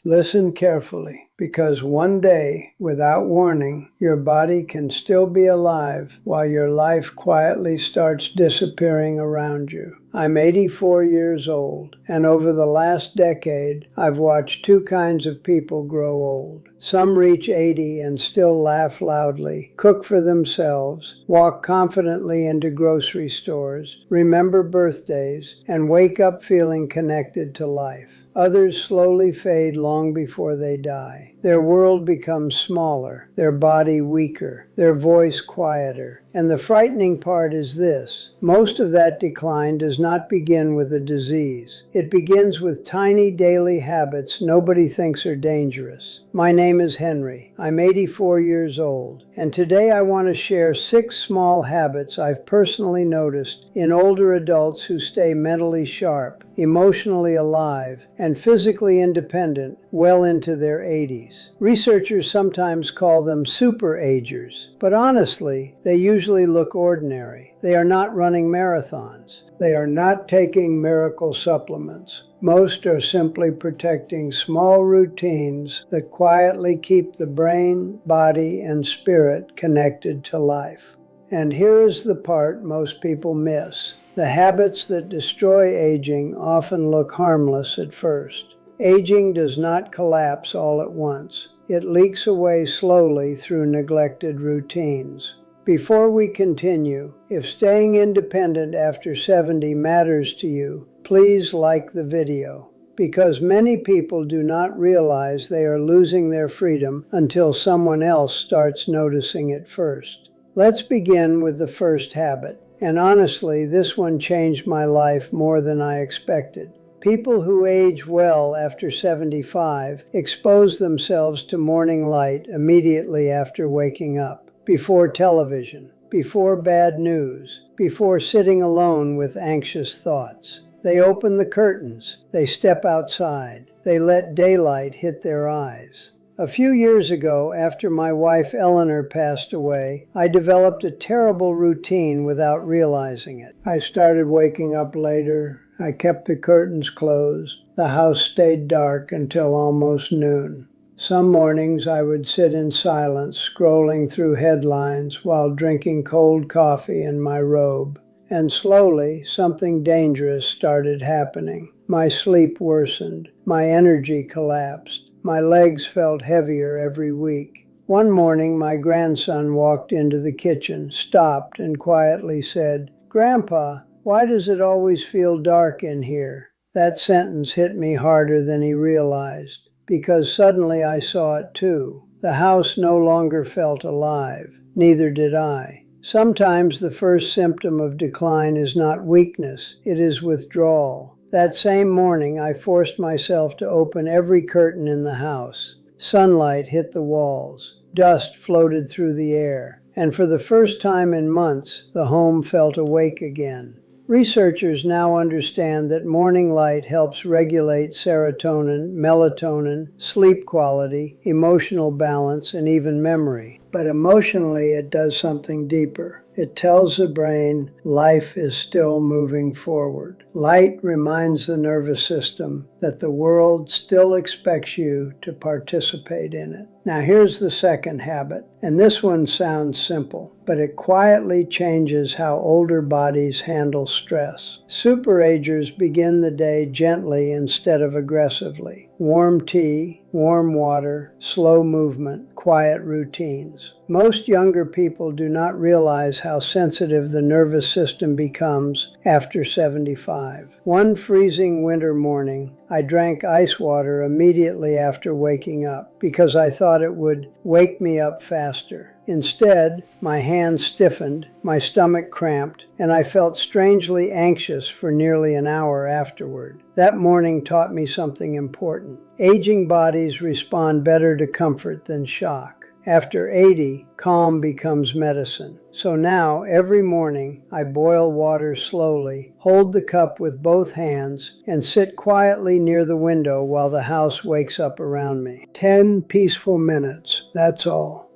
Listen carefully, because one day, without warning, your body can still be alive while your life quietly starts disappearing around you. I'm 84 years old, and over the last decade, I've watched two kinds of people grow old. Some reach 80 and still laugh loudly, cook for themselves, walk confidently into grocery stores, remember birthdays, and wake up feeling connected to life. Others slowly fade long before they die. Their world becomes smaller, their body weaker, their voice quieter. And the frightening part is this: most of that decline does not begin with a disease. It begins with tiny daily habits nobody thinks are dangerous. My name is Henry. I'm 84 years old, and today I want to share 6 small habits I've personally noticed in older adults who stay mentally sharp, emotionally alive, and physically independent well into their 80s. Researchers sometimes call them super-agers, but honestly, they usually look ordinary. They are not running marathons. They are not taking miracle supplements. Most are simply protecting small routines that quietly keep the brain, body, and spirit connected to life. And here is the part most people miss. The habits that destroy aging often look harmless at first. Aging does not collapse all at once. It leaks away slowly through neglected routines. Before we continue, if staying independent after 70 matters to you, please like the video, because many people do not realize they are losing their freedom until someone else starts noticing it first. Let's begin with the first habit, and honestly, this one changed my life more than I expected. People who age well after 75 expose themselves to morning light immediately after waking up, before television, before bad news, before sitting alone with anxious thoughts. They open the curtains, they step outside, they let daylight hit their eyes. A few years ago, after my wife Eleanor passed away, I developed a terrible routine without realizing it. I started waking up later. I kept the curtains closed. The house stayed dark until almost noon. Some mornings I would sit in silence, scrolling through headlines while drinking cold coffee in my robe. And slowly, something dangerous started happening. My sleep worsened. My energy collapsed. My legs felt heavier every week. One morning, my grandson walked into the kitchen, stopped, and quietly said, "Grandpa, why does it always feel dark in here?" That sentence hit me harder than he realized, because suddenly I saw it too. The house no longer felt alive. Neither did I. Sometimes the first symptom of decline is not weakness, it is withdrawal. That same morning, I forced myself to open every curtain in the house. Sunlight hit the walls. Dust floated through the air. And for the first time in months, the home felt awake again. Researchers now understand that morning light helps regulate serotonin, melatonin, sleep quality, emotional balance, and even memory. But emotionally, it does something deeper. It tells the brain life is still moving forward. Light reminds the nervous system that the world still expects you to participate in it. Now here's the second habit, and this one sounds simple, but it quietly changes how older bodies handle stress. Superagers begin the day gently instead of aggressively. Warm tea, warm water, slow movement, quiet routines. Most younger people do not realize how sensitive the nervous system becomes after 75. One freezing winter morning, I drank ice water immediately after waking up because I thought it would wake me up faster. Instead, my hands stiffened, my stomach cramped, and I felt strangely anxious for nearly an hour afterward. That morning taught me something important. Aging bodies respond better to comfort than shock. After 80, calm becomes medicine. So now, every morning, I boil water slowly, hold the cup with both hands, and sit quietly near the window while the house wakes up around me. 10 peaceful minutes, that's all.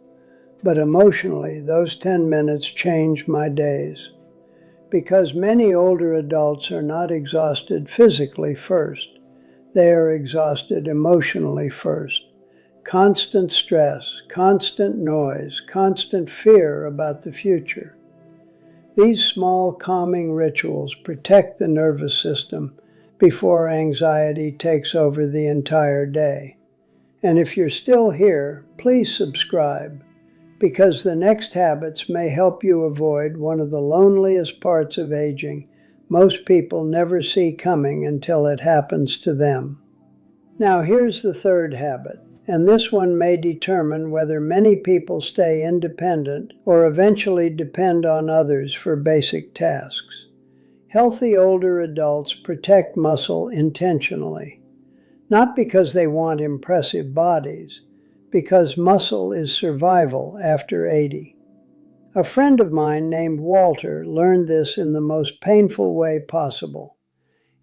But emotionally, those 10 minutes change my days. Because many older adults are not exhausted physically first. They are exhausted emotionally first. Constant stress, constant noise, constant fear about the future. These small calming rituals protect the nervous system before anxiety takes over the entire day. And if you're still here, please subscribe, because the next habits may help you avoid one of the loneliest parts of aging most people never see coming until it happens to them. Now here's the third habit, and this one may determine whether many people stay independent or eventually depend on others for basic tasks. Healthy older adults protect muscle intentionally, not because they want impressive bodies, because muscle is survival after 80. A friend of mine named Walter learned this in the most painful way possible.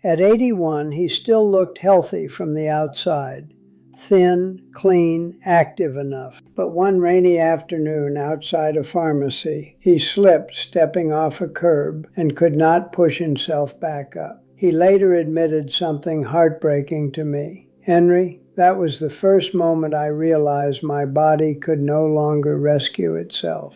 At 81, he still looked healthy from the outside, thin, clean, active enough. But one rainy afternoon outside a pharmacy, he slipped stepping off a curb and could not push himself back up. He later admitted something heartbreaking to me. "Henry, that was the first moment I realized my body could no longer rescue itself."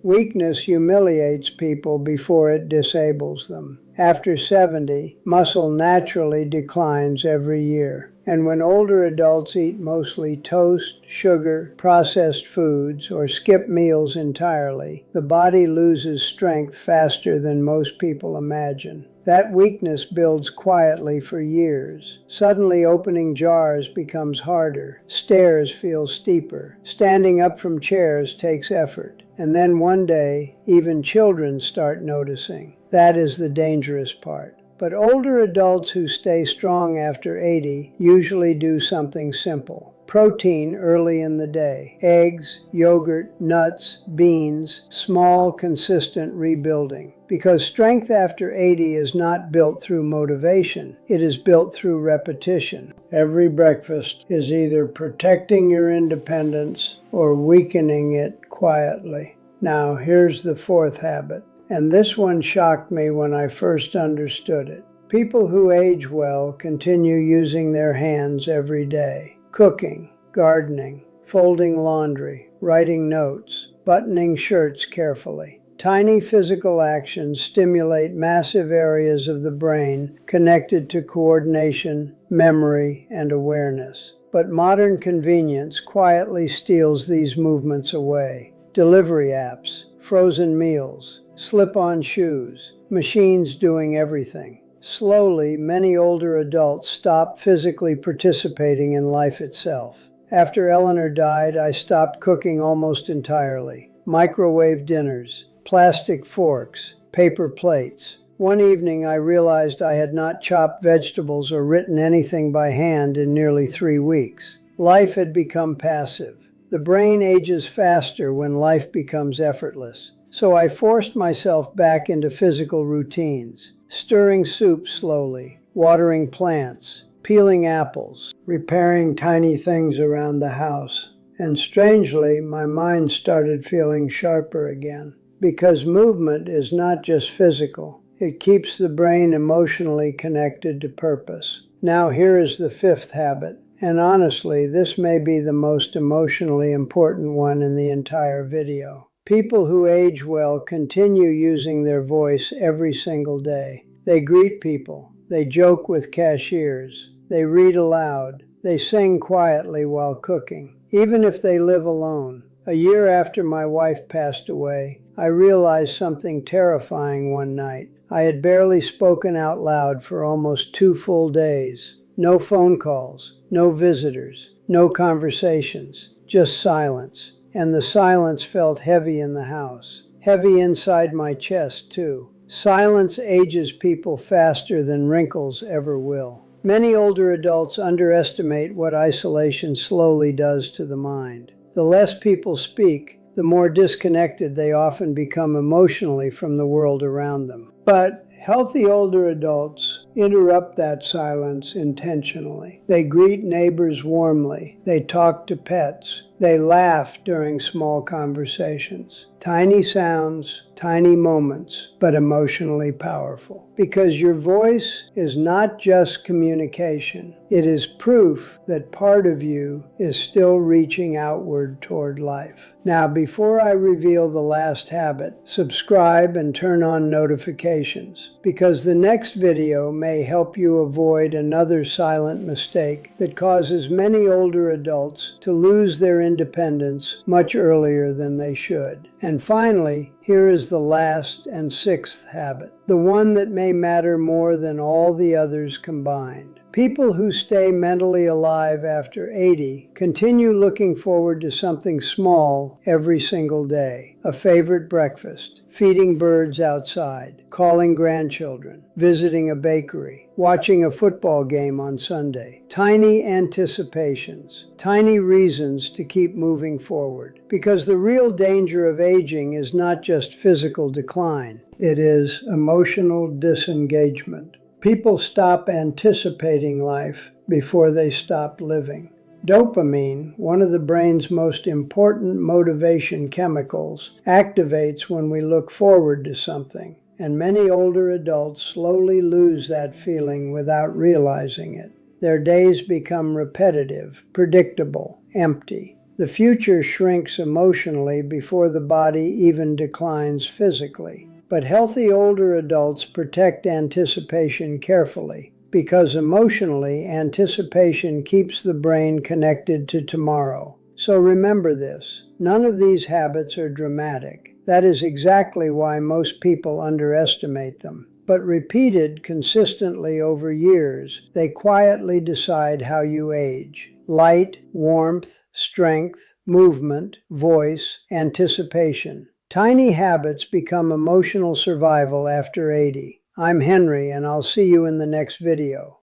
Weakness humiliates people before it disables them. After 70, muscle naturally declines every year. And when older adults eat mostly toast, sugar, processed foods, or skip meals entirely, the body loses strength faster than most people imagine. That weakness builds quietly for years. Suddenly opening jars becomes harder. Stairs feel steeper. Standing up from chairs takes effort. And then one day, even children start noticing. That is the dangerous part. But older adults who stay strong after 80 usually do something simple. Protein early in the day. Eggs, yogurt, nuts, beans, small, consistent rebuilding. Because strength after 80 is not built through motivation, it is built through repetition. Every breakfast is either protecting your independence or weakening it quietly. Now here's the fourth habit, and this one shocked me when I first understood it. People who age well continue using their hands every day. Cooking, gardening, folding laundry, writing notes, buttoning shirts carefully. Tiny physical actions stimulate massive areas of the brain connected to coordination, memory, and awareness. But modern convenience quietly steals these movements away. Delivery apps, frozen meals, slip-on shoes, machines doing everything. Slowly, many older adults stop physically participating in life itself. After Eleanor died, I stopped cooking almost entirely. Microwave dinners, plastic forks, paper plates. One evening I realized I had not chopped vegetables or written anything by hand in nearly 3 weeks. Life had become passive. The brain ages faster when life becomes effortless. So I forced myself back into physical routines. Stirring soup slowly, watering plants, peeling apples, repairing tiny things around the house. And strangely, my mind started feeling sharper again. Because movement is not just physical. It keeps the brain emotionally connected to purpose. Now here is the fifth habit. And honestly, this may be the most emotionally important one in the entire video. People who age well continue using their voice every single day. They greet people. They joke with cashiers. They read aloud. They sing quietly while cooking. Even if they live alone. A year after my wife passed away, I realized something terrifying one night. I had barely spoken out loud for almost 2 full days. No phone calls, no visitors, no conversations, just silence. And the silence felt heavy in the house. Heavy inside my chest, too. Silence ages people faster than wrinkles ever will. Many older adults underestimate what isolation slowly does to the mind. The less people speak, the more disconnected they often become emotionally from the world around them. But Healthy older adults interrupt that silence intentionally. They greet neighbors warmly. They talk to pets. They laugh during small conversations. Tiny sounds, tiny moments, but emotionally powerful. Because your voice is not just communication. It is proof that part of you is still reaching outward toward life. Now, before I reveal the last habit, subscribe and turn on notifications, because the next video may help you avoid another silent mistake that causes many older adults to lose their independence much earlier than they should. And finally, here is the last and sixth habit, the one that may matter more than all the others combined. People who stay mentally alive after 80 continue looking forward to something small every single day. A favorite breakfast, feeding birds outside, calling grandchildren, visiting a bakery, watching a football game on Sunday. Tiny anticipations, tiny reasons to keep moving forward. Because the real danger of aging is not just physical decline, it is emotional disengagement. People stop anticipating life before they stop living. Dopamine, one of the brain's most important motivation chemicals, activates when we look forward to something, and many older adults slowly lose that feeling without realizing it. Their days become repetitive, predictable, empty. The future shrinks emotionally before the body even declines physically. But healthy older adults protect anticipation carefully, because emotionally, anticipation keeps the brain connected to tomorrow. So remember this, none of these habits are dramatic. That is exactly why most people underestimate them. But repeated consistently over years, they quietly decide how you age. Light, warmth, strength, movement, voice, anticipation. Tiny habits become emotional survival after 80. I'm Henry, and I'll see you in the next video.